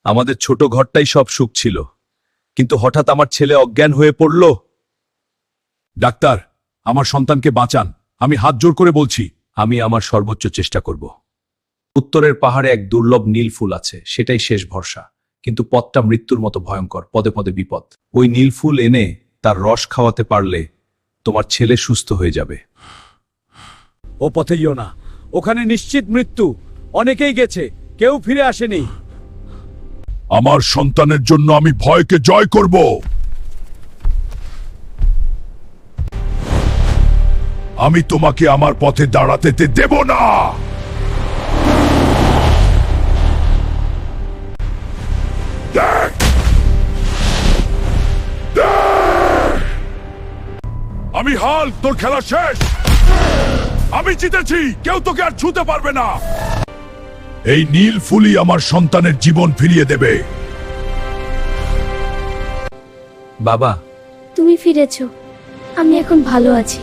আমাদের ছোট ঘরটাই সব সুখ ছিল, কিন্তু হঠাৎ আমার ছেলে অজ্ঞান হয়ে পড়ল। ডাক্তার, আমার সন্তানকে বাঁচান, আমি হাত জোর করে বলছি। আমি আমার সর্বোচ্চ চেষ্টা করব। উত্তরের পাহাড়ে এক দুর্লভ নীল ফুল আছে, সেটাই শেষ ভরসা। কিন্তু পথটা মৃত্যুর মতো ভয়ঙ্কর, পদে পদে বিপদ। ওই নীল ফুল এনে তার রস খাওয়াতে পারলে তোমার ছেলে সুস্থ হয়ে যাবে। ও পথে ইও না, ওখানে নিশ্চিত মৃত্যু। অনেকেই গেছে, কেউ ফিরে আসেনি। আমার সন্তানের জন্য আমি ভয়কে জয় করব। আমি তোমাকে আমার পথে দাঁড়াতে দেব না। দেখ! দেখ! আমি হাল, তোর খেলা শেষ। আমি জিতেছি, কেউ তোকে আর ছুঁতে পারবে না। এই নীল ফুলই আমার সন্তানের জীবন ফিরিয়ে দেবে। বাবা, তুমি ফিরেছো, আমি এখন ভালো আছি।